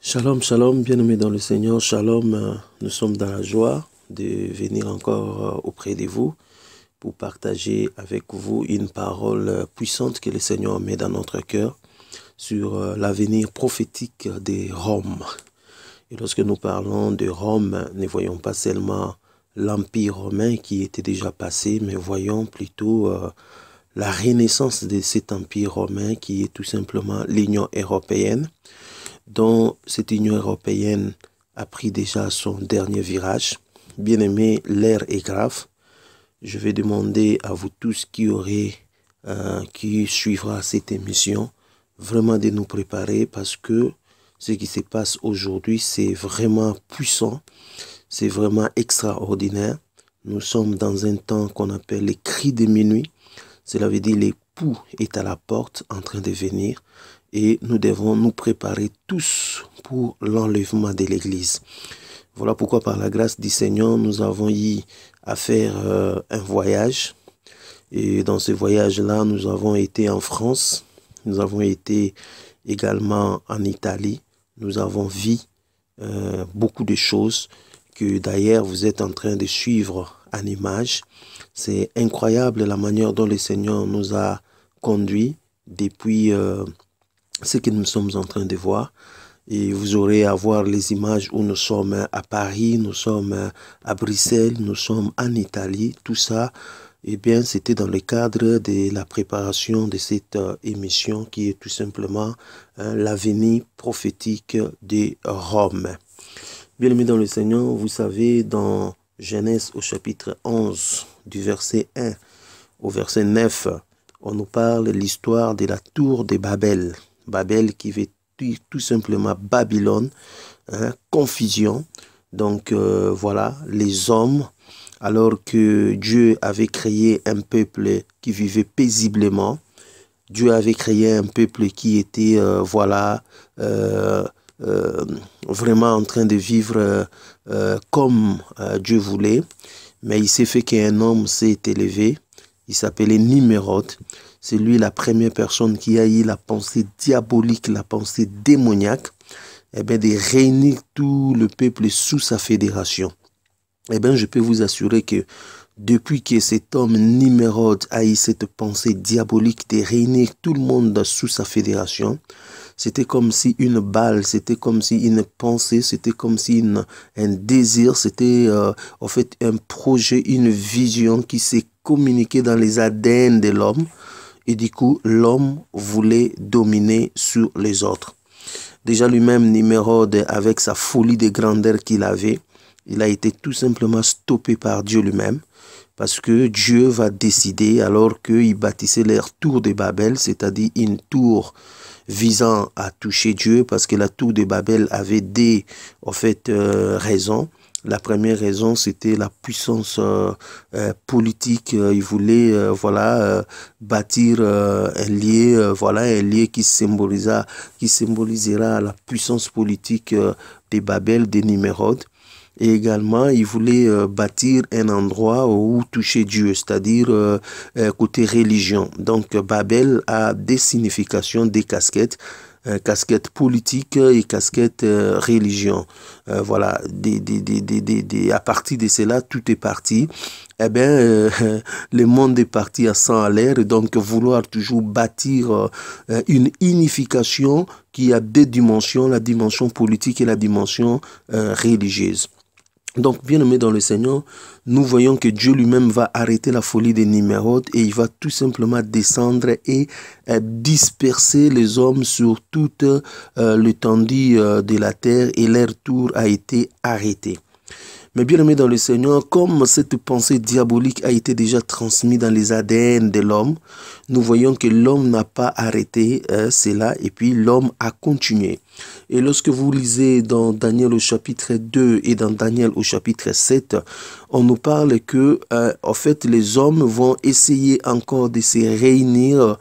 Shalom, shalom, bien-aimés dans le Seigneur, shalom, nous sommes dans la joie de venir encore auprès de vous pour partager avec vous une parole puissante que le Seigneur met dans notre cœur sur l'avenir prophétique de Rome. Et lorsque nous parlons de Rome, ne voyons pas seulement l'Empire romain qui était déjà passé, mais voyons plutôt la renaissance de cet Empire romain qui est tout simplement l'Union européenne, dont cette Union européenne a pris déjà son dernier virage. Bien-aimés, l'heure est grave. Je vais demander à vous tous qui suivra cette émission, vraiment de nous préparer parce que ce qui se passe aujourd'hui, c'est vraiment puissant, c'est vraiment extraordinaire. Nous sommes dans un temps qu'on appelle les cris de minuit. Cela veut dire l'époux est à la porte en train de venir. Et nous devons nous préparer tous pour l'enlèvement de l'Église. Voilà pourquoi par la grâce du Seigneur, nous avons eu à faire un voyage. Et dans ce voyage-là, nous avons été en France, nous avons été également en Italie. Nous avons vu beaucoup de choses que d'ailleurs vous êtes en train de suivre en images. C'est incroyable la manière dont le Seigneur nous a conduits depuis ce que nous sommes en train de voir. Et vous aurez à voir les images où nous sommes à Paris, nous sommes à Bruxelles, nous sommes en Italie. Tout ça, eh bien, c'était dans le cadre de la préparation de cette émission qui est tout simplement l'avenir prophétique de Rome. Bien-aimés dans le Seigneur, vous savez, dans Genèse au chapitre 11, du verset 1 au verset 9, on nous parle de l'histoire de la tour de Babel. Babel qui veut tout simplement Babylone, confusion. Donc voilà, les hommes, alors que Dieu avait créé un peuple qui vivait paisiblement, Dieu avait créé un peuple qui était vraiment en train de vivre comme Dieu voulait, mais il s'est fait qu'un homme s'est élevé, il s'appelait Nimrod. C'est lui la première personne qui a eu la pensée diabolique, la pensée démoniaque, eh bien, de réunir tout le peuple sous sa fédération. Eh bien, je peux vous assurer que depuis que cet homme Nimrod a eu cette pensée diabolique de réunir tout le monde sous sa fédération, c'était comme si une balle, c'était comme si une pensée, c'était comme si un désir, c'était en fait un projet, une vision qui s'est communiquée dans les ADN de l'homme. Et du coup, l'homme voulait dominer sur les autres. Déjà lui-même, Nimrod, avec sa folie de grandeur qu'il avait, il a été tout simplement stoppé par Dieu lui-même. Parce que Dieu va décider, alors qu'il bâtissait leur tour de Babel, c'est-à-dire une tour visant à toucher Dieu, parce que la tour de Babel avait des raisons. La première raison, c'était la puissance politique. Il voulait bâtir un lieu qui symbolisera la puissance politique de Babel, de Nimrod. Et également, il voulait bâtir un endroit où toucher Dieu, c'est-à-dire côté religion. Donc, Babel a des significations, des casquettes. Casquette politique et casquette religion. Voilà, à partir de cela, tout est parti. Eh bien, le monde est parti à 100 à l'air, et donc vouloir toujours bâtir une unification qui a deux dimensions, la dimension politique et la dimension religieuse. Donc, bien aimé dans le Seigneur, nous voyons que Dieu lui-même va arrêter la folie de Nimrod et il va tout simplement descendre et disperser les hommes sur toute l'étendue de la terre et leur tour a été arrêté. Mais bien aimé dans le Seigneur, comme cette pensée diabolique a été déjà transmise dans les ADN de l'homme, nous voyons que l'homme n'a pas arrêté cela et puis l'homme a continué. Et lorsque vous lisez dans Daniel au chapitre 2 et dans Daniel au chapitre 7, on nous parle que en fait les hommes vont essayer encore de se réunir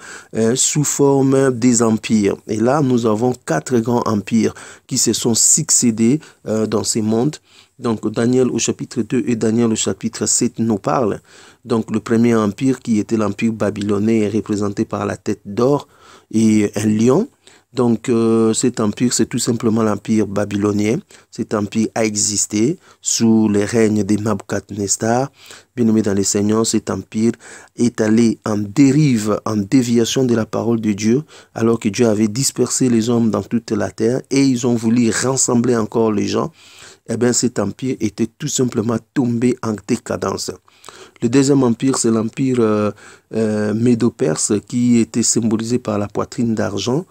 sous forme des empires. Et là, nous avons 4 grands empires qui se sont succédés dans ces mondes. Donc Daniel au chapitre 2 et Daniel au chapitre 7 nous parlent. Donc le premier empire qui était l'empire babylonais est représenté par la tête d'or et un lion. Donc cet empire, c'est tout simplement l'empire babylonien. Cet empire a existé sous les règnes de Nabuchodonosor. Bien-aimé dans les Seigneurs, cet empire est allé en dérive, en déviation de la parole de Dieu, alors que Dieu avait dispersé les hommes dans toute la terre et ils ont voulu rassembler encore les gens. Eh bien, cet empire était tout simplement tombé en décadence. Le deuxième empire, c'est l'empire médo-perse qui était symbolisé par la poitrine d'argent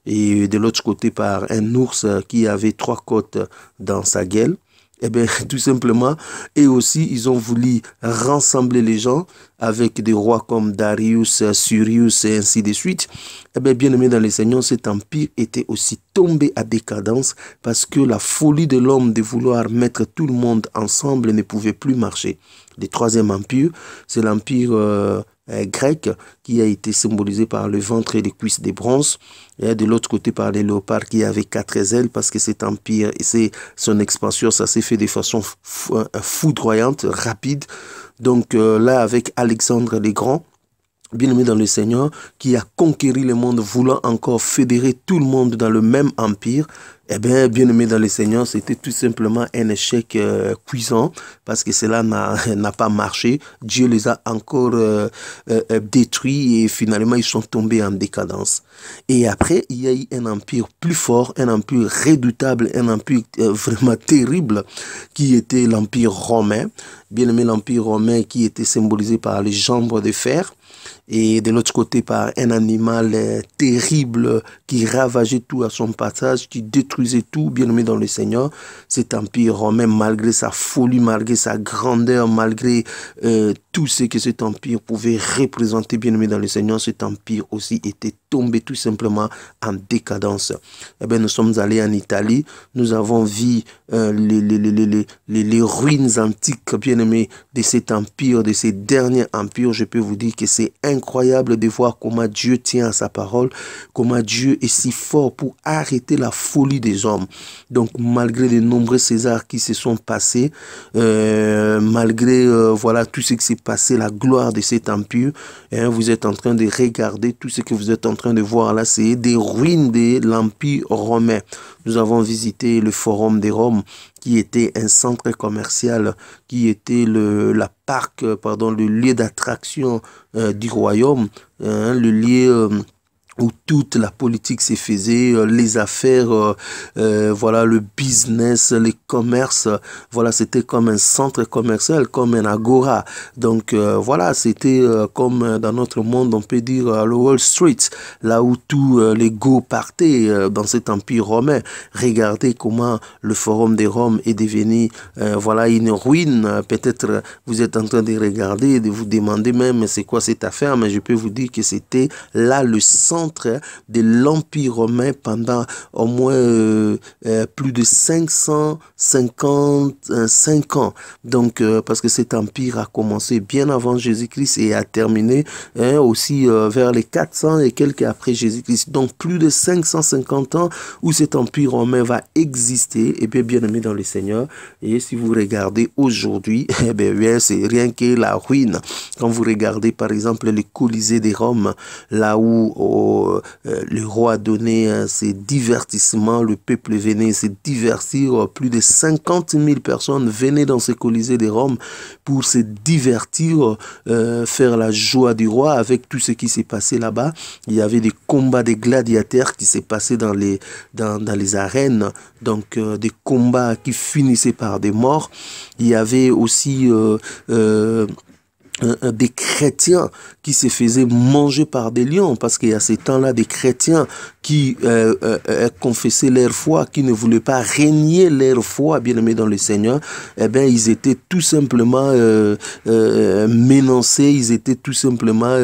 et de l'autre côté par un ours qui avait 3 côtes dans sa gueule. Eh bien, tout simplement, et aussi, ils ont voulu rassembler les gens avec des rois comme Darius, Sirius et ainsi de suite. Eh bien, bien-aimé dans les Seigneurs, cet empire était aussi tombé à décadence parce que la folie de l'homme de vouloir mettre tout le monde ensemble ne pouvait plus marcher. Le troisième empire, c'est l'empire grec qui a été symbolisé par le ventre et les cuisses de bronze, et de l'autre côté par les léopards qui avaient 4 ailes, parce que cet empire et son expansion, ça s'est fait de façon foudroyante, rapide. Donc là, avec Alexandre le Grand, bien-aimé dans le Seigneur, qui a conquéri le monde, voulant encore fédérer tout le monde dans le même empire. Eh bien, bien-aimé dans le Seigneur, c'était tout simplement un échec cuisant, parce que cela n'a pas marché. Dieu les a encore détruits et finalement, ils sont tombés en décadence. Et après, il y a eu un empire plus fort, un empire redoutable, un empire vraiment terrible, qui était l'empire romain. Bien-aimé, l'empire romain qui était symbolisé par les jambes de fer, et de l'autre côté par un animal terrible qui ravageait tout à son passage, qui détruisait tout, bien-aimé dans le Seigneur. Cet empire romain, malgré sa folie, malgré sa grandeur, malgré tout ce que cet empire pouvait représenter, bien-aimé dans le Seigneur, cet empire aussi était tombé tout simplement en décadence. Eh bien, nous sommes allés en Italie, nous avons vu les ruines antiques, bien-aimés, de cet empire, de ces derniers empires. Je peux vous dire que c'est incroyable de voir comment Dieu tient à sa parole, comment Dieu est si fort pour arrêter la folie des hommes. Donc, malgré les nombreux Césars qui se sont passés, malgré voilà tout ce qui s'est passé, la gloire de cet empire, hein, vous êtes en train de regarder tout ce que vous êtes en train de voir là, c'est des ruines de l'empire romain. Nous avons visité le Forum de Rome, qui était un centre commercial, qui était le lieu d'attraction du royaume, hein, le lieu où toute la politique se faisait, les affaires, voilà, le business, les commerces, voilà, c'était comme un centre commercial, comme un agora. Donc voilà, c'était comme dans notre monde, on peut dire le Wall Street, là où tous les go partaient dans cet empire romain. Regardez comment le Forum de Rome est devenu, voilà, une ruine. Peut-être vous êtes en train de regarder et de vous demander même c'est quoi cette affaire, mais je peux vous dire que c'était là le centre de l'Empire romain pendant au moins plus de 555 ans. Donc, parce que cet empire a commencé bien avant Jésus-Christ et a terminé aussi vers les 400 et quelques après Jésus-Christ. Donc, plus de 550 ans où cet empire romain va exister, et bien aimé dans le Seigneur. Et si vous regardez aujourd'hui, eh bien, c'est rien que la ruine. Quand vous regardez, par exemple, le Colisée de Rome, là où le roi donnait ses divertissements, le peuple venait se divertir, plus de 50 000 personnes venaient dans ce Colisée de Rome pour se divertir, faire la joie du roi avec tout ce qui s'est passé là-bas. Il y avait des combats de gladiateurs qui s'est passé dans les arènes, donc des combats qui finissaient par des morts. Il y avait aussi des chrétiens qui se faisaient manger par des lions, parce qu'il y a ces temps-là des chrétiens qui confessaient leur foi, qui ne voulaient pas régner leur foi, bien aimés dans le Seigneur. Eh bien, ils étaient tout simplement menacés, ils étaient tout simplement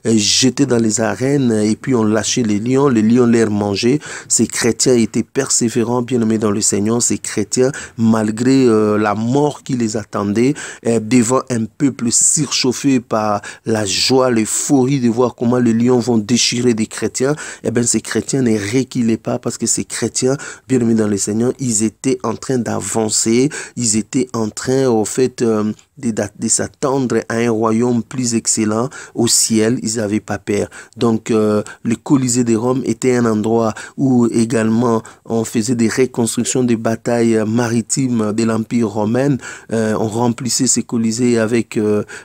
jetés dans les arènes, et puis on lâchait les lions les mangeaient. Ces chrétiens étaient persévérants, bien aimés dans le Seigneur. Ces chrétiens, malgré la mort qui les attendait, devant un peuple surchauffé par la joie, l'euphorie de voir comment les lions vont déchirer des chrétiens, eh bien, ces chrétiens chrétiens ne reculent pas parce que ces chrétiens, bien aimés dans le Seigneur, ils étaient en train d'avancer, ils étaient en train, au fait, de s'attendre à un royaume plus excellent au ciel. Ils n'avaient pas peur. Donc, le Colisée de Rome était un endroit où également on faisait des reconstructions des batailles maritimes de l'Empire romain. On remplissait ces Colisées avec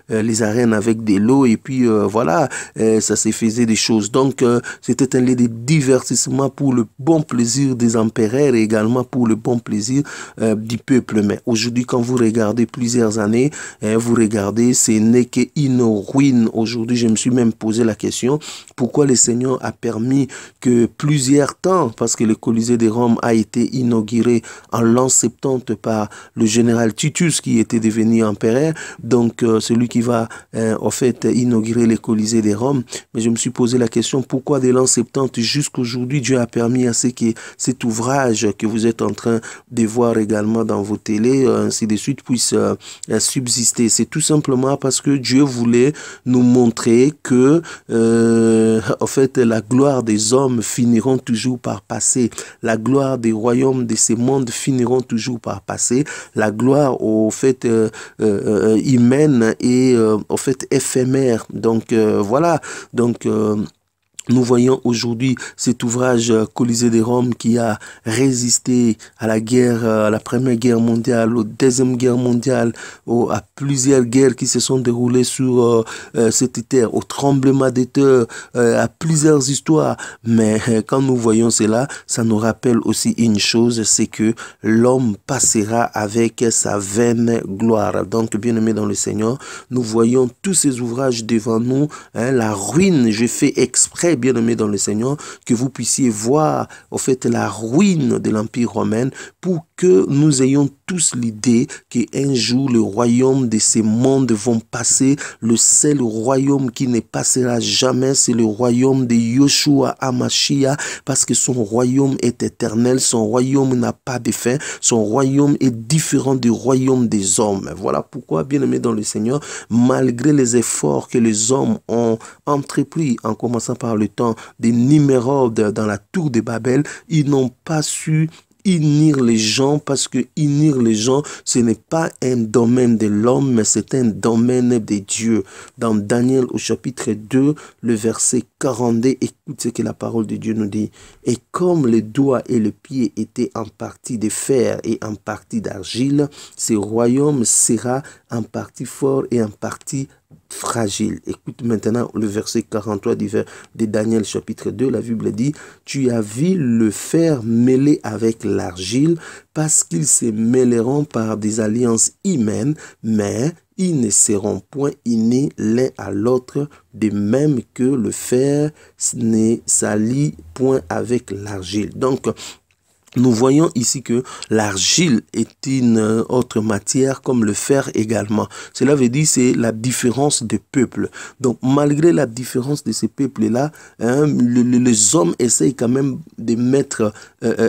les arènes avec de l'eau et puis voilà, ça se faisait des choses. Donc, c'était un lieu de divertissement pour le bon plaisir des empereurs et également pour le bon plaisir du peuple. Mais aujourd'hui, quand vous regardez plusieurs années, vous regardez, ce n'est qu'une ruine. Aujourd'hui, je me suis même posé la question, pourquoi le Seigneur a permis que plusieurs temps, parce que le Colisée de Rome a été inauguré en l'an 70 par le général Titus qui était devenu empereur, donc celui qui va en fait inaugurer le Colisée de Rome. Mais je me suis posé la question, pourquoi de l'an 70 jusqu'aujourd'hui, Dieu a permis à ce que cet ouvrage que vous êtes en train de voir également dans vos télés, ainsi de suite, puisse subsister. C'est tout simplement parce que Dieu voulait nous montrer que, en fait, la gloire des hommes finiront toujours par passer. La gloire des royaumes de ces mondes finiront toujours par passer. La gloire, au fait, humaine et, au fait, éphémère. Donc, voilà. Donc, nous voyons aujourd'hui cet ouvrage Colisée de Rome qui a résisté à la guerre, à la Première Guerre mondiale, à la Deuxième Guerre mondiale, à plusieurs guerres qui se sont déroulées sur cette terre, au tremblement de terre, à plusieurs histoires. Mais quand nous voyons cela, ça nous rappelle aussi une chose, c'est que l'homme passera avec sa vaine gloire. Donc, bien aimé dans le Seigneur, nous voyons tous ces ouvrages devant nous, la ruine, je fais exprès, bien-aimés dans le Seigneur, que vous puissiez voir, au fait, la ruine de l'Empire romain pour que nous ayons tous l'idée qu'un jour, le royaume de ces mondes vont passer. Le seul royaume qui ne passera jamais, c'est le royaume de Yoshua HaMashiach, parce que son royaume est éternel, son royaume n'a pas de fin, son royaume est différent du royaume des hommes. Voilà pourquoi, bien-aimés dans le Seigneur, malgré les efforts que les hommes ont entrepris, en commençant par le temps des Nimérode dans la tour de Babel, ils n'ont pas su unir les gens, parce que unir les gens, ce n'est pas un domaine de l'homme, mais c'est un domaine de Dieu. Dans Daniel au chapitre 2, le verset 42, écoute ce que la parole de Dieu nous dit. Et comme les doigts et le pied étaient en partie de fer et en partie d'argile, ce royaume sera en partie fort et en partie fragile. Écoute maintenant le verset 43 de Daniel chapitre 2, la Bible dit, tu as vu le fer mêlé avec l'argile, parce qu'ils se mêleront par des alliances humaines, mais ils ne seront point unis l'un à l'autre, de même que le fer ne s'allie point avec l'argile. Donc, nous voyons ici que l'argile est une autre matière comme le fer également. Cela veut dire c'est la différence des peuples. Donc malgré la différence de ces peuples-là, les hommes essayent quand même de mettre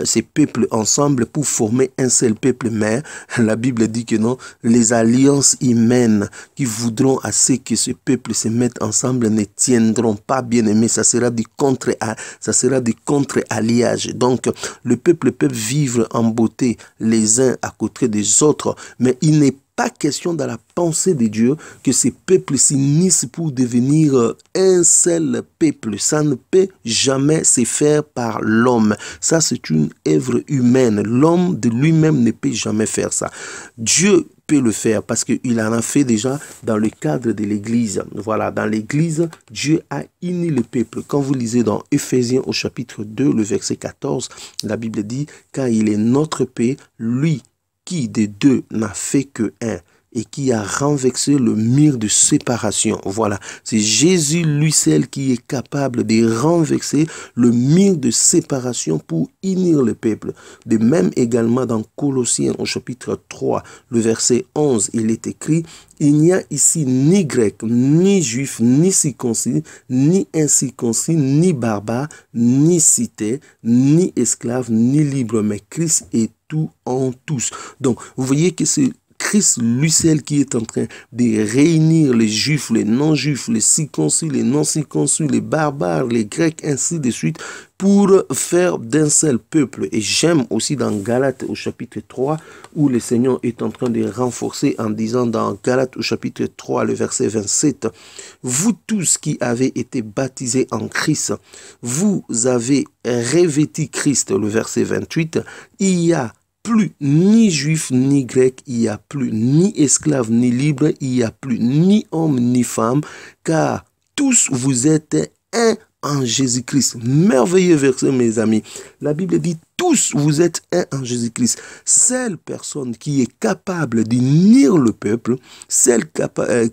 ces peuples ensemble pour former un seul peuple. Mais la Bible dit que non, les alliances humaines qui voudront assez que ce peuple se mette ensemble ne tiendront pas, bien aimé. Ça sera du contre-alliage. Donc le peuple peuvent vivre en beauté les uns à côté des autres, mais il n'est pas question dans la pensée de Dieu que ces peuples s'unissent pour devenir un seul peuple. Ça ne peut jamais se faire par l'homme. Ça, c'est une œuvre humaine. L'homme de lui-même ne peut jamais faire ça. Dieu peut le faire parce qu'il en a fait déjà dans le cadre de l'Église. Voilà, dans l'Église, Dieu a uni le peuple. Quand vous lisez dans Éphésiens au chapitre 2, le verset 14, la Bible dit, car il est notre paix, lui qui des deux n'a fait que un, et qui a renversé le mur de séparation. Voilà, c'est Jésus lui seul qui est capable de renverser le mur de séparation pour unir le peuple. De même également dans Colossiens au chapitre 3, le verset 11, il est écrit, il n'y a ici ni grec, ni juif, ni circoncis, ni incirconcis, ni barbare, ni cité, ni esclave, ni libre, mais Christ est tout en tous. Donc, vous voyez que c'est Christ, lui seul qui est en train de réunir les juifs, les non-juifs, les circoncis, les non-circoncis, les barbares, les grecs, ainsi de suite, pour faire d'un seul peuple. Et j'aime aussi dans Galates au chapitre 3, où le Seigneur est en train de renforcer en disant dans Galates au chapitre 3, le verset 27, « Vous tous qui avez été baptisés en Christ, vous avez revêtu Christ », le verset 28, « Il y a plus ni juif ni grec, il n'y a plus ni esclave ni libre, il n'y a plus ni homme ni femme, car tous vous êtes un en Jésus-Christ. » Merveilleux verset, mes amis. La Bible dit tous vous êtes un en Jésus-Christ. Seule personne qui est capable d'unir le peuple, celle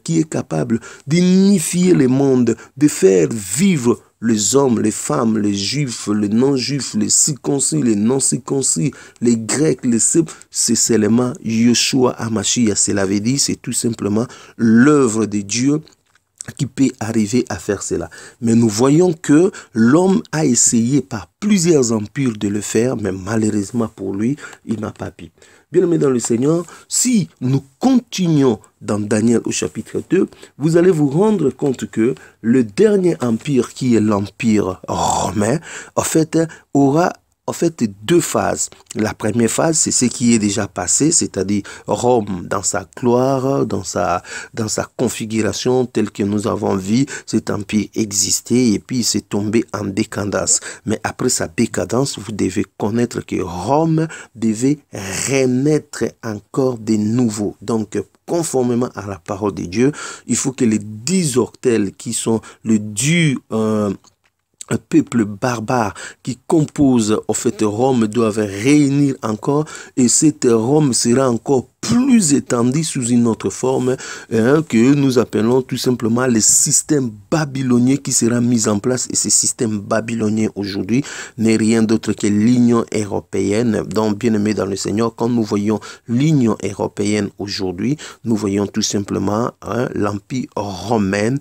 qui est capable d'unifier le monde, de faire vivre les hommes, les femmes, les juifs, les non-juifs, les circoncis, les non-circoncis, les grecs, les serbes, c'est seulement Yeshua HaMashiach. Cela veut dire, c'est tout simplement l'œuvre de Dieu qui peut arriver à faire cela. Mais nous voyons que l'homme a essayé par plusieurs empires de le faire, mais malheureusement pour lui, il n'a pas pu. Bien-aimés dans le Seigneur, si nous continuons dans Daniel au chapitre 2, vous allez vous rendre compte que le dernier empire, qui est l'empire romain, en fait, aura deux phases. La première phase, c'est ce qui est déjà passé, c'est-à-dire Rome dans sa gloire, dans sa configuration telle que nous avons vu cet empire exister, et puis c'est tombé en décadence. Mais après sa décadence, vous devez connaître que Rome devait renaître encore de nouveau. Donc, conformément à la parole de Dieu, il faut que les 10 octelles qui sont le Dieu un peuple barbare qui compose en fait Rome doivent réunir encore, et cette Rome sera encore plus étendue sous une autre forme que nous appelons tout simplement le système babylonien qui sera mis en place. Et ce système babylonien aujourd'hui n'est rien d'autre que l'Union européenne. Donc, bien aimé dans le Seigneur, quand nous voyons l'Union européenne aujourd'hui, nous voyons tout simplement l'Empire romain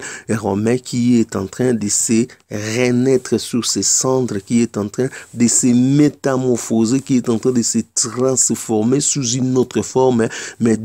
qui est en train de se renaître sur ses cendres, qui est en train de se métamorphoser, qui est en train de se transformer sous une autre forme, mais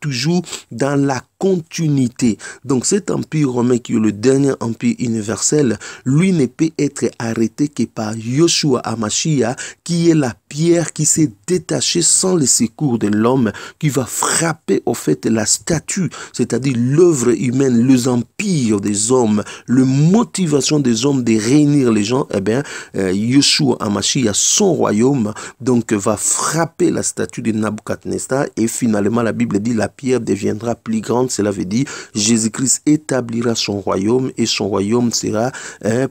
toujours dans la continuité. Donc cet empire romain qui est le dernier empire universel, lui ne peut être arrêté que par Yeshua HaMashiach, qui est la pierre qui s'est détachée sans le secours de l'homme, qui va frapper au fait la statue, c'est-à-dire l'œuvre humaine, les empires des hommes, la motivation des hommes de réunir les gens. Eh bien, Yeshua HaMashiach, son royaume, donc va frapper la statue de Nabucodonosor, et finalement la Bible dit la pierre deviendra plus grande. Cela veut dire Jésus-Christ établira son royaume, et son royaume sera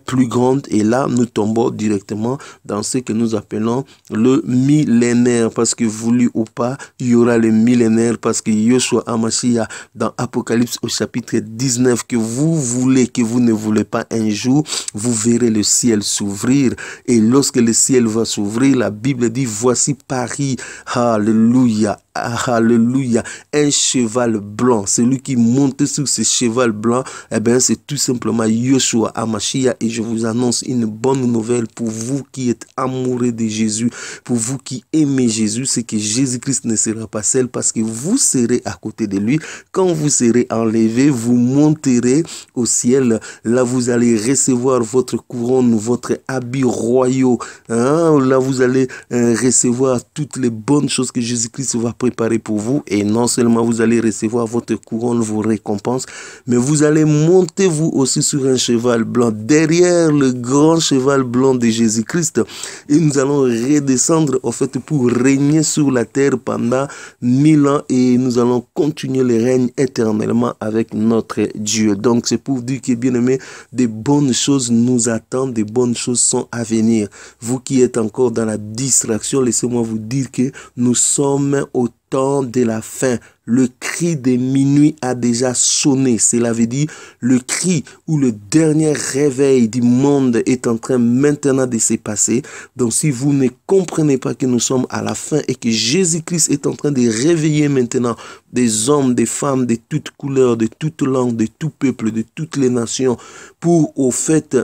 plus grand. Et là, nous tombons directement dans ce que nous appelons le millénaire, parce que voulu ou pas, il y aura le millénaire, parce que Yeshua HaMashiach dans Apocalypse au chapitre 19, que vous voulez, que vous ne voulez pas, un jour, vous verrez le ciel s'ouvrir. Et lorsque le ciel va s'ouvrir, la Bible dit, voici Paris, alléluia, alléluia, un cheval blanc. Celui qui monte sur ce cheval blanc, eh bien, c'est tout simplement Yeshua HaMashiach. Et je vous annonce une bonne nouvelle pour vous qui êtes amoureux de Jésus, pour vous qui aimez Jésus, c'est que Jésus-Christ ne sera pas seul, parce que vous serez à côté de lui. Quand vous serez enlevé, vous monterez au ciel. Là, vous allez recevoir votre couronne, votre habit royaux. Là, vous allez recevoir toutes les bonnes choses que Jésus-Christ va préparer pour vous. Et non seulement vous allez recevoir votre couronne, vos récompenses, mais vous allez monter vous aussi sur un cheval blanc, derrière le grand cheval blanc de Jésus-Christ. Et nous allons redescendre au fait pour régner sur la terre pendant 1000 ans, et nous allons continuer le règne éternellement avec notre Dieu. Donc c'est pour dire que, bien aimé, des bonnes choses nous attendent, des bonnes choses sont à venir. Vous qui êtes encore dans la distraction, laissez-moi vous dire que nous sommes au temps de la fin. Le cri de minuit a déjà sonné. Cela veut dire le cri ou le dernier réveil du monde est en train maintenant de se passer. Donc si vous ne comprenez pas que nous sommes à la fin et que Jésus-Christ est en train de réveiller maintenant des hommes, des femmes de toutes couleurs, de toutes langues, de tout peuple, de toutes les nations, pour au fait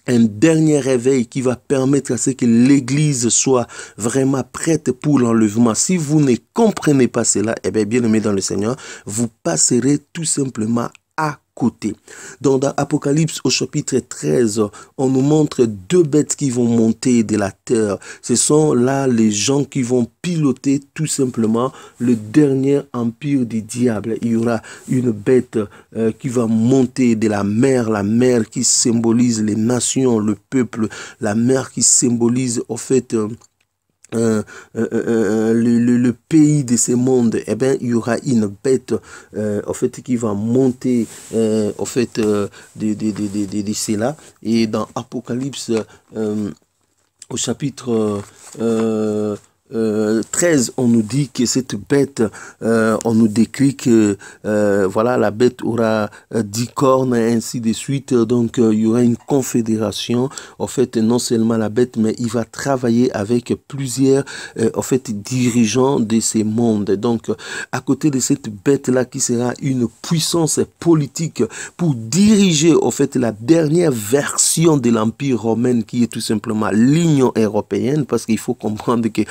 un dernier réveil qui va permettre à ce que l'Église soit vraiment prête pour l'enlèvement. Si vous ne comprenez pas cela, eh bien aimé dans le Seigneur, vous passerez tout simplement à côté. Donc dans Apocalypse au chapitre 13, on nous montre deux bêtes qui vont monter de la terre. Ce sont là les gens qui vont piloter tout simplement le dernier empire du diable. Il y aura une bête qui va monter de la mer qui symbolise les nations, le peuple, la mer qui symbolise au fait le pays de ce monde. Eh bien, il y aura une bête en fait qui va monter en fait de cela. Et dans Apocalypse au chapitre 13, on nous dit que cette bête, on nous décrit que voilà, la bête aura 10 cornes et ainsi de suite. Donc il y aura une confédération. En fait, non seulement la bête, mais il va travailler avec plusieurs en fait dirigeants de ces mondes. Donc à côté de cette bête là qui sera une puissance politique pour diriger en fait la dernière version de l'empire romain, qui est tout simplement l'Union européenne, parce qu'il faut comprendre que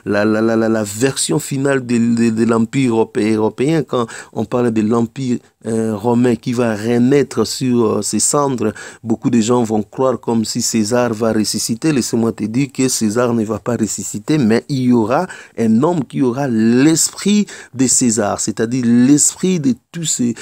la version finale de l'empire européen, quand on parle de l'empire romain qui va renaître sur ses cendres, beaucoup de gens vont croire comme si César va ressusciter. Laissez-moi te dire que César ne va pas ressusciter, mais il y aura un homme qui aura l'esprit de César, c'est-à-dire l'esprit de tous ces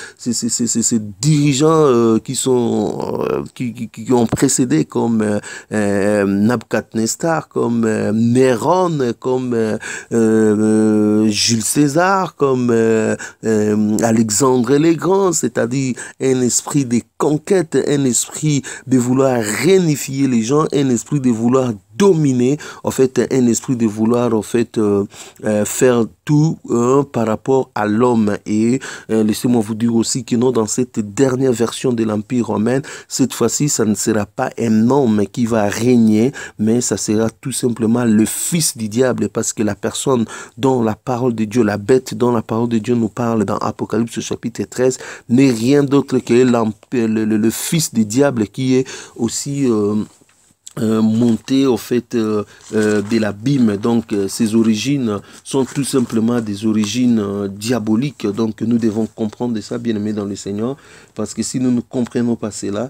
dirigeants qui ont précédé, comme Nabucodonosor, comme Néron, comme Jules César, comme Alexandre le Grand, c'est-à-dire un esprit de conquête, un esprit de vouloir réunifier les gens, un esprit de vouloir dominer, en fait, un esprit de vouloir, en fait, faire tout par rapport à l'homme. Et laissez-moi vous dire aussi que non, dans cette dernière version de l'Empire romain, cette fois-ci, ça ne sera pas un homme qui va régner, mais ça sera tout simplement le fils du diable, parce que la personne dont la parole de Dieu, la bête dont la parole de Dieu nous parle dans Apocalypse chapitre 13, n'est rien d'autre que le fils du diable, qui est aussi monté au fait de l'abîme. Donc ses origines sont tout simplement des origines diaboliques. Donc nous devons comprendre ça, bien aimés dans le Seigneur, parce que si nous ne comprenons pas cela,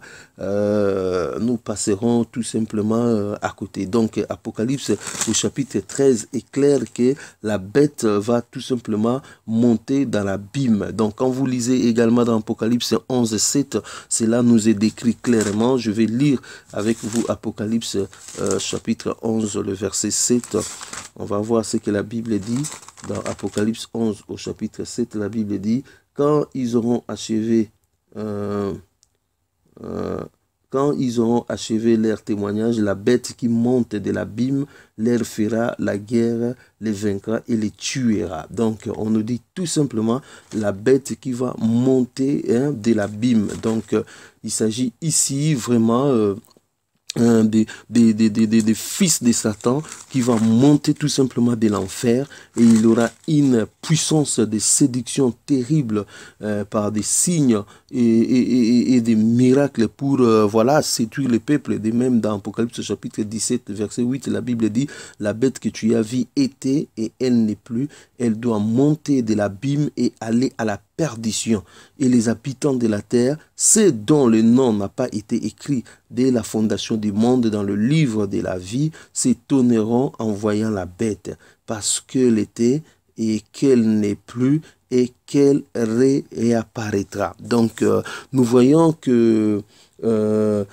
nous passerons tout simplement à côté. Donc Apocalypse au chapitre 13 est clair que la bête va tout simplement monter dans l'abîme. Donc quand vous lisez également dans Apocalypse 11, 7, cela nous est décrit clairement. Je vais lire avec vous Apocalypse chapitre 11, le verset 7. On va voir ce que la Bible dit. Dans Apocalypse 11 au chapitre 7, la Bible dit: quand ils auront achevé leur témoignage, la bête qui monte de l'abîme leur fera la guerre, les vaincra et les tuera. Donc on nous dit tout simplement la bête qui va monter de l'abîme. Donc il s'agit ici vraiment des fils de Satan qui va monter tout simplement de l'enfer, et il aura une puissance de séduction terrible par des signes et des miracles pour voilà, séduire le peuple. De même dans Apocalypse chapitre 17 verset 8, la Bible dit: la bête que tu as vue était et elle n'est plus, elle doit monter de l'abîme et aller à la perdition, et les habitants de la terre, ceux dont le nom n'a pas été écrit dès la fondation du monde dans le livre de la vie, s'étonneront en voyant la bête, parce qu'elle était et qu'elle n'est plus et qu'elle réapparaîtra. Donc nous voyons que la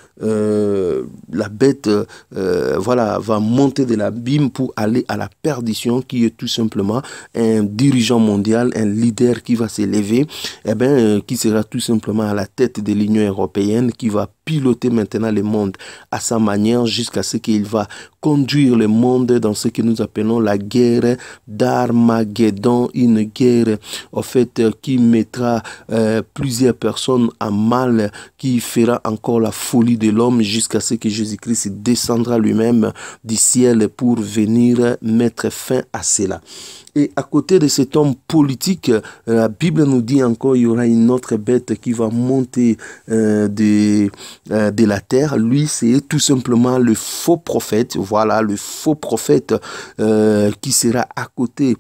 bête voilà, va monter de l'abîme pour aller à la perdition, qui est tout simplement un dirigeant mondial, un leader qui va s'élever, qui sera tout simplement à la tête de l'Union européenne, qui va piloter maintenant le monde à sa manière, jusqu'à ce qu'il va conduire le monde dans ce que nous appelons la guerre d'Armageddon, une guerre en fait qui mettra plusieurs personnes à mal, qui fera encore la folie de l'homme, jusqu'à ce que Jésus-Christ descendra lui-même du ciel pour venir mettre fin à cela. Et à côté de cet homme politique, la Bible nous dit encore il y aura une autre bête qui va monter de de la terre. Lui, c'est tout simplement le faux prophète. Voilà, le faux prophète qui sera à côté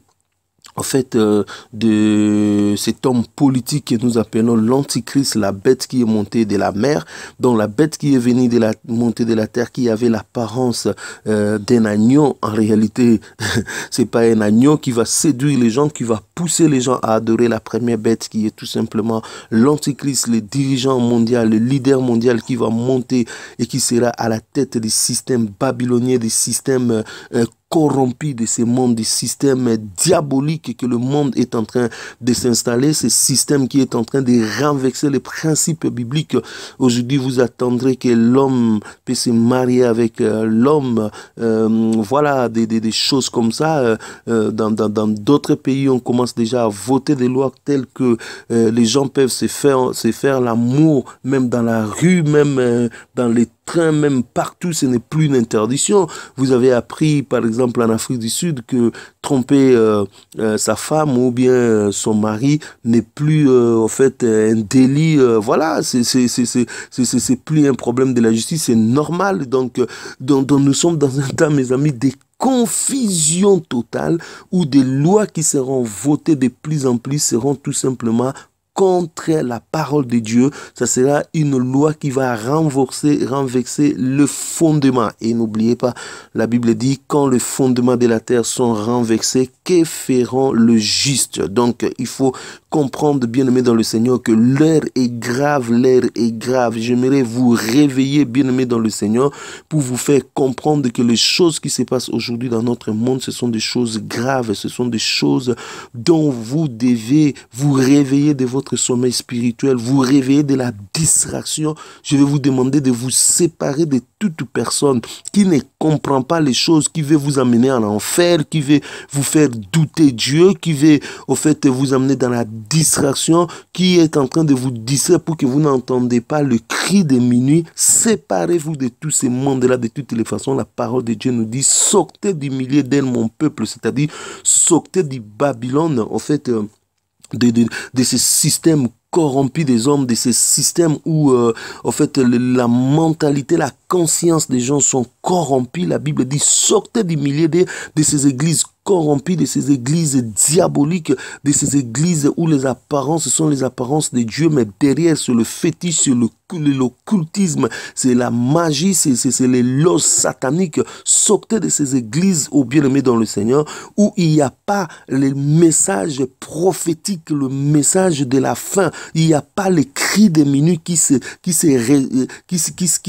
en fait, de cet homme politique que nous appelons l'Antichrist, la bête qui est montée de la mer, donc la bête qui est venue de la montée de la terre, qui avait l'apparence d'un agneau. En réalité, c'est pas un agneau qui va séduire les gens, qui va pousser les gens à adorer la première bête, qui est tout simplement l'Antichrist, le dirigeant mondial, le leader mondial qui va monter et qui sera à la tête des systèmes babyloniens, des systèmes corrompu de ce monde, du système diabolique que le monde est en train de s'installer, ce système qui est en train de renverser les principes bibliques. Aujourd'hui, vous attendrez que l'homme puisse se marier avec l'homme. Voilà, des choses comme ça. Dans d'autres pays, on commence déjà à voter des lois telles que les gens peuvent se faire l'amour, même dans la rue, même dans les trains, même partout, ce n'est plus une interdiction. Vous avez appris, par exemple, en Afrique du Sud, que tromper sa femme ou bien son mari n'est plus, en fait, un délit. Voilà, c'est plus un problème de la justice, c'est normal. Donc, nous sommes dans un temps, mes amis, des confusion totale où des lois qui seront votées de plus en plus seront tout simplement contre la parole de Dieu. Ça sera une loi qui va renverser le fondement. Et n'oubliez pas, la Bible dit, quand les fondements de la terre sont renversés, que feront le juste? Donc, il faut comprendre, bien-aimés dans le Seigneur, que l'heure est grave, l'heure est grave. J'aimerais vous réveiller, bien-aimés dans le Seigneur, pour vous faire comprendre que les choses qui se passent aujourd'hui dans notre monde, ce sont des choses graves, ce sont des choses dont vous devez vous réveiller de votre sommeil spirituel, vous réveiller de la distraction. Je vais vous demander de vous séparer de toute personne qui ne comprend pas les choses, qui veut vous amener en enfer, qui veut vous faire douter Dieu, qui veut au fait vous amener dans la distraction, qui est en train de vous distraire pour que vous n'entendez pas le cri de minuit. Séparez-vous de tous ces mondes-là de toutes les façons. La parole de Dieu nous dit, sortez du milieu d'elle, mon peuple, c'est-à-dire sortez du Babylone, en fait, de ce système corrompu des hommes, de ces systèmes où, en fait, la mentalité, la conscience des gens sont corrompus. La Bible dit, sortez du milieu de ces églises corrompues, de ces églises diaboliques, de ces églises où les apparences sont les apparences de Dieu, mais derrière, c'est le fétiche, c'est l'occultisme, c'est la magie, c'est les loges sataniques. Sortez de ces églises, ô bien-aimés dans le Seigneur, où il n'y a pas le message prophétique, le message de la fin. Il n'y a pas les cris des minutes qui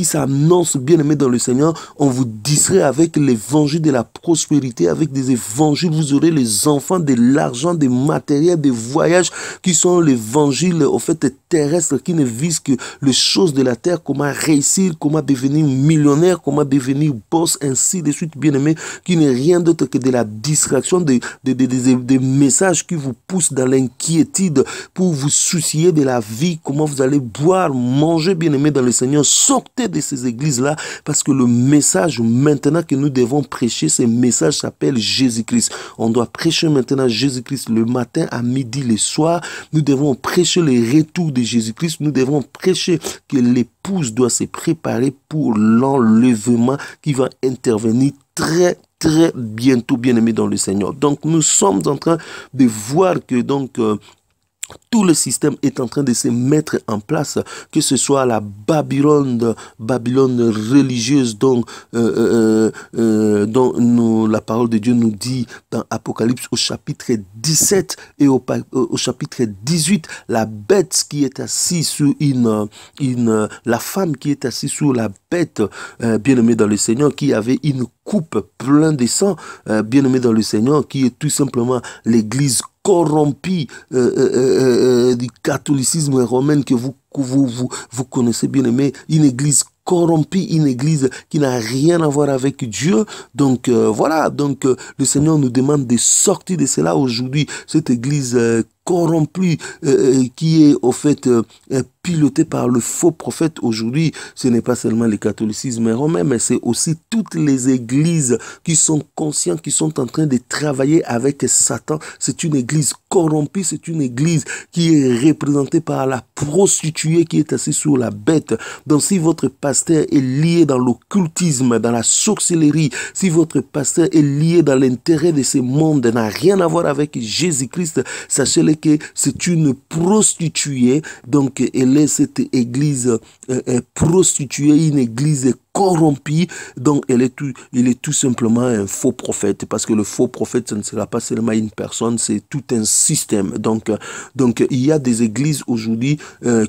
s'annoncent, bien-aimés dans le Seigneur. On vous distrait avec l'évangile de la prospérité, avec des évangiles. Vous aurez les enfants de l'argent, des matériels, des voyages qui sont l'évangile, au fait, terrestre, qui ne vise que les choses de la terre, comment réussir, comment devenir millionnaire, comment devenir boss, ainsi de suite, bien-aimés, qui n'est rien d'autre que de la distraction, des messages qui vous poussent dans l'inquiétude pour vous soucier de la vie, comment vous allez boire, manger, bien-aimés dans le Seigneur. Sortez de ces églises-là, parce que le message maintenant que nous devons prêcher, ce message s'appelle Jésus-Christ. On doit prêcher maintenant Jésus-Christ le matin, à midi, le soir. Nous devons prêcher le retour de Jésus-Christ. Nous devons prêcher que l'épouse doit se préparer pour l'enlèvement qui va intervenir très bientôt, bien-aimés dans le Seigneur. Donc nous sommes en train de voir que tout le système est en train de se mettre en place, que ce soit la Babylone religieuse dont la parole de Dieu nous dit dans Apocalypse au chapitre 17 et au chapitre 18, la bête qui est assise sur la femme qui est assise sur la bête, bien-aimée dans le Seigneur, qui avait une coupe pleine de sang, bien-aimée dans le Seigneur, qui est tout simplement l'église corrompu du catholicisme romain que vous connaissez, bien aimé, une église corrompue, une église qui n'a rien à voir avec Dieu. Donc voilà, le Seigneur nous demande de sortir de cela aujourd'hui, cette église corrompue qui est au fait piloté par le faux prophète aujourd'hui, ce n'est pas seulement le catholicisme romain, mais c'est aussi toutes les églises qui sont conscientes, qui sont en train de travailler avec Satan. C'est une église corrompue, c'est une église qui est représentée par la prostituée qui est assise sur la bête. Donc si votre pasteur est lié dans l'occultisme, dans la sorcellerie, si votre pasteur est lié dans l'intérêt de ce monde, n'a rien à voir avec Jésus-Christ, sachez-le que c'est une prostituée, donc elle est cette église prostituée, une église corrompue, donc il est tout simplement un faux prophète, parce que le faux prophète, ce ne sera pas seulement une personne, c'est tout un système. Donc il y a des églises aujourd'hui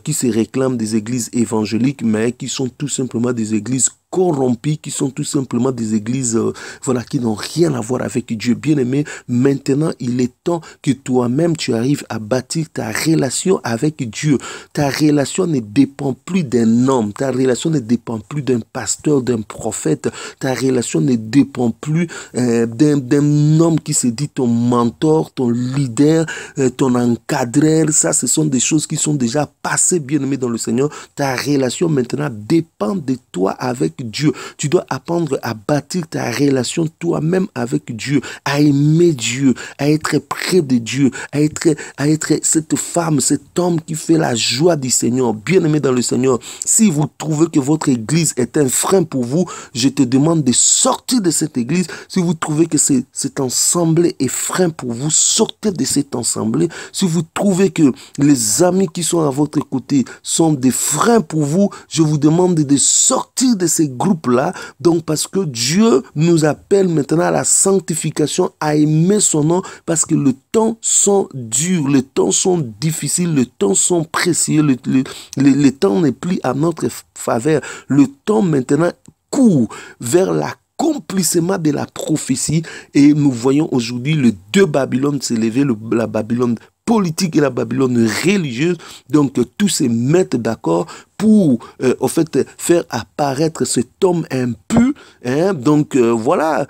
qui se réclament des églises évangéliques, mais qui sont tout simplement des églises corrompus, qui sont tout simplement des églises voilà, qui n'ont rien à voir avec Dieu. Bien-aimé, maintenant il est temps que toi-même tu arrives à bâtir ta relation avec Dieu. Ta relation ne dépend plus d'un homme, ta relation ne dépend plus d'un pasteur, d'un prophète, ta relation ne dépend plus d'un homme qui se dit ton mentor, ton leader, ton encadreur. Ça, ce sont des choses qui sont déjà passées, bien-aimé dans le Seigneur. Ta relation maintenant dépend de toi avec Dieu. Tu dois apprendre à bâtir ta relation toi-même avec Dieu, à aimer Dieu, à être près de Dieu, à être cette femme, cet homme qui fait la joie du Seigneur. Bien-aimé dans le Seigneur, si vous trouvez que votre église est un frein pour vous, je te demande de sortir de cette église. Si vous trouvez que cet ensemble est frein pour vous, sortez de cet ensemble. Si vous trouvez que les amis qui sont à votre côté sont des freins pour vous, je vous demande de sortir de ces groupes-là. Donc, parce que Dieu nous appelle maintenant à la sanctification, à aimer son nom, parce que le temps sont durs, les temps sont difficiles, les temps sont précieux, le temps n'est plus à notre faveur. Le temps maintenant court vers l'accomplissement de la prophétie, et nous voyons aujourd'hui les deux Babylone s'élever, la Babylone politique et la Babylone religieuse. Donc tous se mettent d'accord pour au fait faire apparaître cet homme impur, hein? Donc voilà,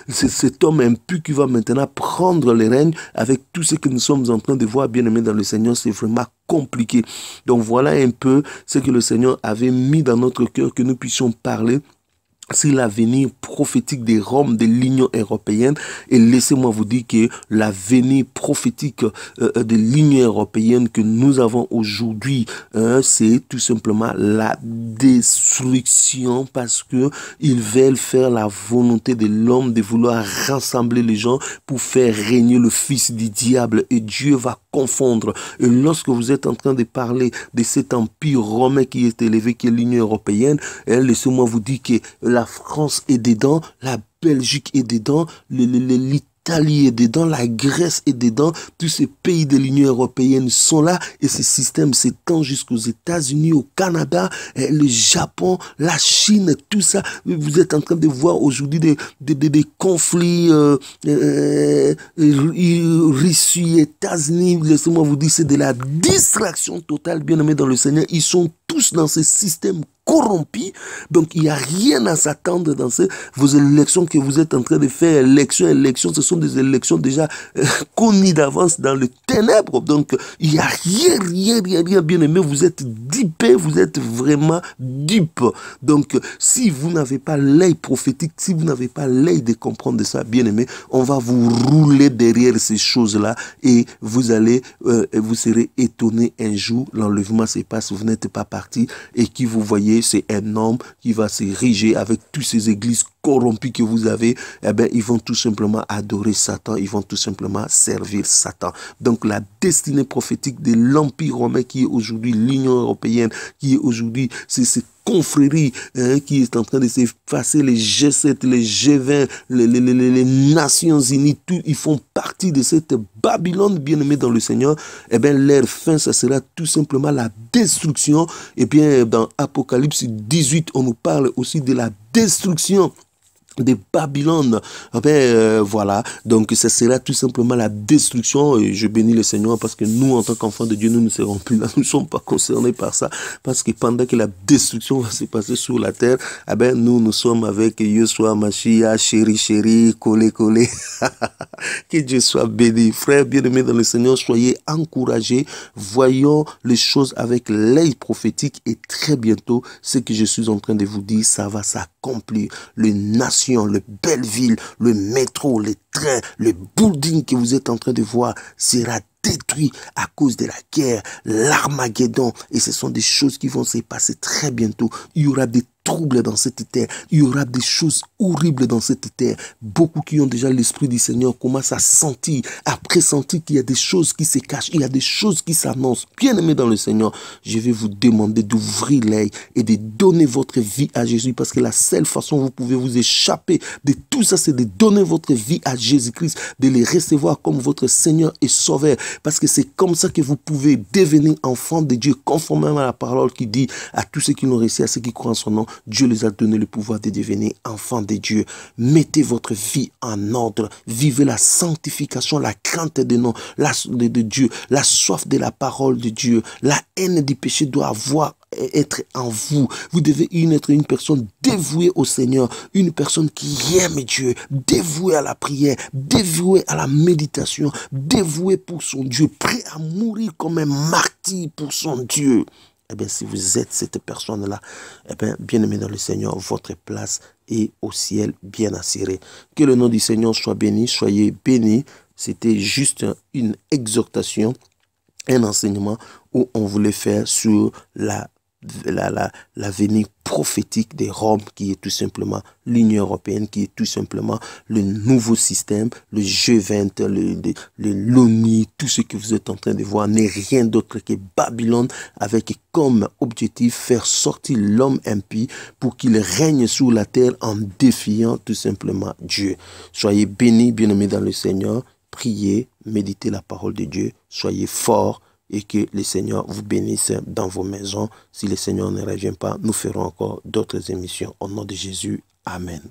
c'est cet homme impur qui va maintenant prendre les règnes. Avec tout ce que nous sommes en train de voir, bien aimé dans le Seigneur, c'est vraiment compliqué. Donc voilà un peu ce que le Seigneur avait mis dans notre cœur, que nous puissions parler. C'est l'avenir prophétique de Rome, de l'Union européenne. Et laissez-moi vous dire que l'avenir prophétique de l'Union européenne que nous avons aujourd'hui, c'est tout simplement la destruction, parce que ils veulent faire la volonté de l'homme, de vouloir rassembler les gens pour faire régner le fils du diable. Et Dieu va confondre. Et lorsque vous êtes en train de parler de cet empire romain qui est élevé, qui est l'Union européenne, laissez-moi vous dire que la France est dedans, la Belgique est dedans, l'Italie est dedans, la Grèce est dedans, tous ces pays de l'Union européenne sont là, et ce système s'étend jusqu'aux États-Unis, au Canada, le Japon, la Chine, tout ça. Vous êtes en train de voir aujourd'hui des conflits Russie, États-Unis. Laissez-moi vous dire, c'est de la distraction totale, bien aimé dans le Seigneur. Ils sont tous dans ce système corrompu. Donc il n'y a rien à s'attendre dans vos élections que vous êtes en train de faire. Élections, ce sont des élections déjà connues d'avance dans le ténèbre. Donc il n'y a rien, bien aimé. Vous êtes dupé, vous êtes vraiment dupe. Donc si vous n'avez pas l'œil prophétique, si vous n'avez pas l'œil de comprendre ça, bien aimé, on va vous rouler derrière ces choses-là, et vous allez, vous serez étonné un jour, l'enlèvement se passe, vous n'êtes pas parti, et qui vous voyez, c'est un homme qui va s'ériger avec toutes ces églises corrompues que vous avez. Eh bien, ils vont tout simplement adorer Satan, ils vont tout simplement servir Satan. Donc la destinée prophétique de l'empire romain qui est aujourd'hui l'Union européenne, qui est aujourd'hui c'est confrérie qui est en train de s'effacer, les G7, les G20, les Nations Unies, tout, ils font partie de cette Babylone, bien aimée dans le Seigneur. Eh bien, leur fin, ça sera tout simplement la destruction. Et bien, dans Apocalypse 18, on nous parle aussi de la destruction de Babylone. Voilà, donc ce sera tout simplement la destruction. Et je bénis le Seigneur parce que nous, en tant qu'enfants de Dieu, nous ne serons plus là, nous ne sommes pas concernés par ça, parce que pendant que la destruction va se passer sur la terre, nous sommes avec Yeshua Mashiach, chéri, collé. Que Dieu soit béni. Frères bien-aimés dans le Seigneur, soyez encouragés, voyons les choses avec l'œil prophétique, et très bientôt, ce que je suis en train de vous dire, ça va s'accomplir. Les nations, le Belleville, le métro, les trains, le building que vous êtes en train de voir sera détruit à cause de la guerre, l'Armageddon. Et ce sont des choses qui vont se passer très bientôt. Il y aura des troubles dans cette terre. Il y aura des choses horribles dans cette terre. Beaucoup qui ont déjà l'Esprit du Seigneur commencent à sentir, à pressentir qu'il y a des choses qui se cachent, il y a des choses qui s'annoncent. Bien-aimés dans le Seigneur, je vais vous demander d'ouvrir l'œil et de donner votre vie à Jésus, parce que la seule façon où vous pouvez vous échapper de tout ça, c'est de donner votre vie à Jésus-Christ, de le recevoir comme votre Seigneur et Sauveur, parce que c'est comme ça que vous pouvez devenir enfant de Dieu, conformément à la parole qui dit à tous ceux qui l'ont reçu, à ceux qui croient en son nom, Dieu les a donné le pouvoir de devenir enfants de Dieu. Mettez votre vie en ordre. Vivez la sanctification, la crainte de Dieu, la soif de la parole de Dieu. La haine du péché doit être en vous. Vous devez être une personne dévouée au Seigneur, une personne qui aime Dieu, dévouée à la prière, dévouée à la méditation, dévouée pour son Dieu, prêt à mourir comme un martyr pour son Dieu. Si vous êtes cette personne-là, bien-aimé dans le Seigneur, votre place est au ciel bien assurée. Que le nom du Seigneur soit béni, soyez bénis. C'était juste une exhortation, un enseignement où on voulait faire sur l'avenir prophétique de Rome, qui est tout simplement l'Union européenne, qui est tout simplement le nouveau système, le G20, l'ONU, tout ce que vous êtes en train de voir n'est rien d'autre que Babylone, avec comme objectif faire sortir l'homme impie pour qu'il règne sur la terre en défiant tout simplement Dieu. Soyez bénis, bien-aimés dans le Seigneur, priez, méditez la parole de Dieu, soyez forts, et que le Seigneur vous bénisse dans vos maisons. Si le Seigneur ne revient pas, nous ferons encore d'autres émissions. Au nom de Jésus, Amen.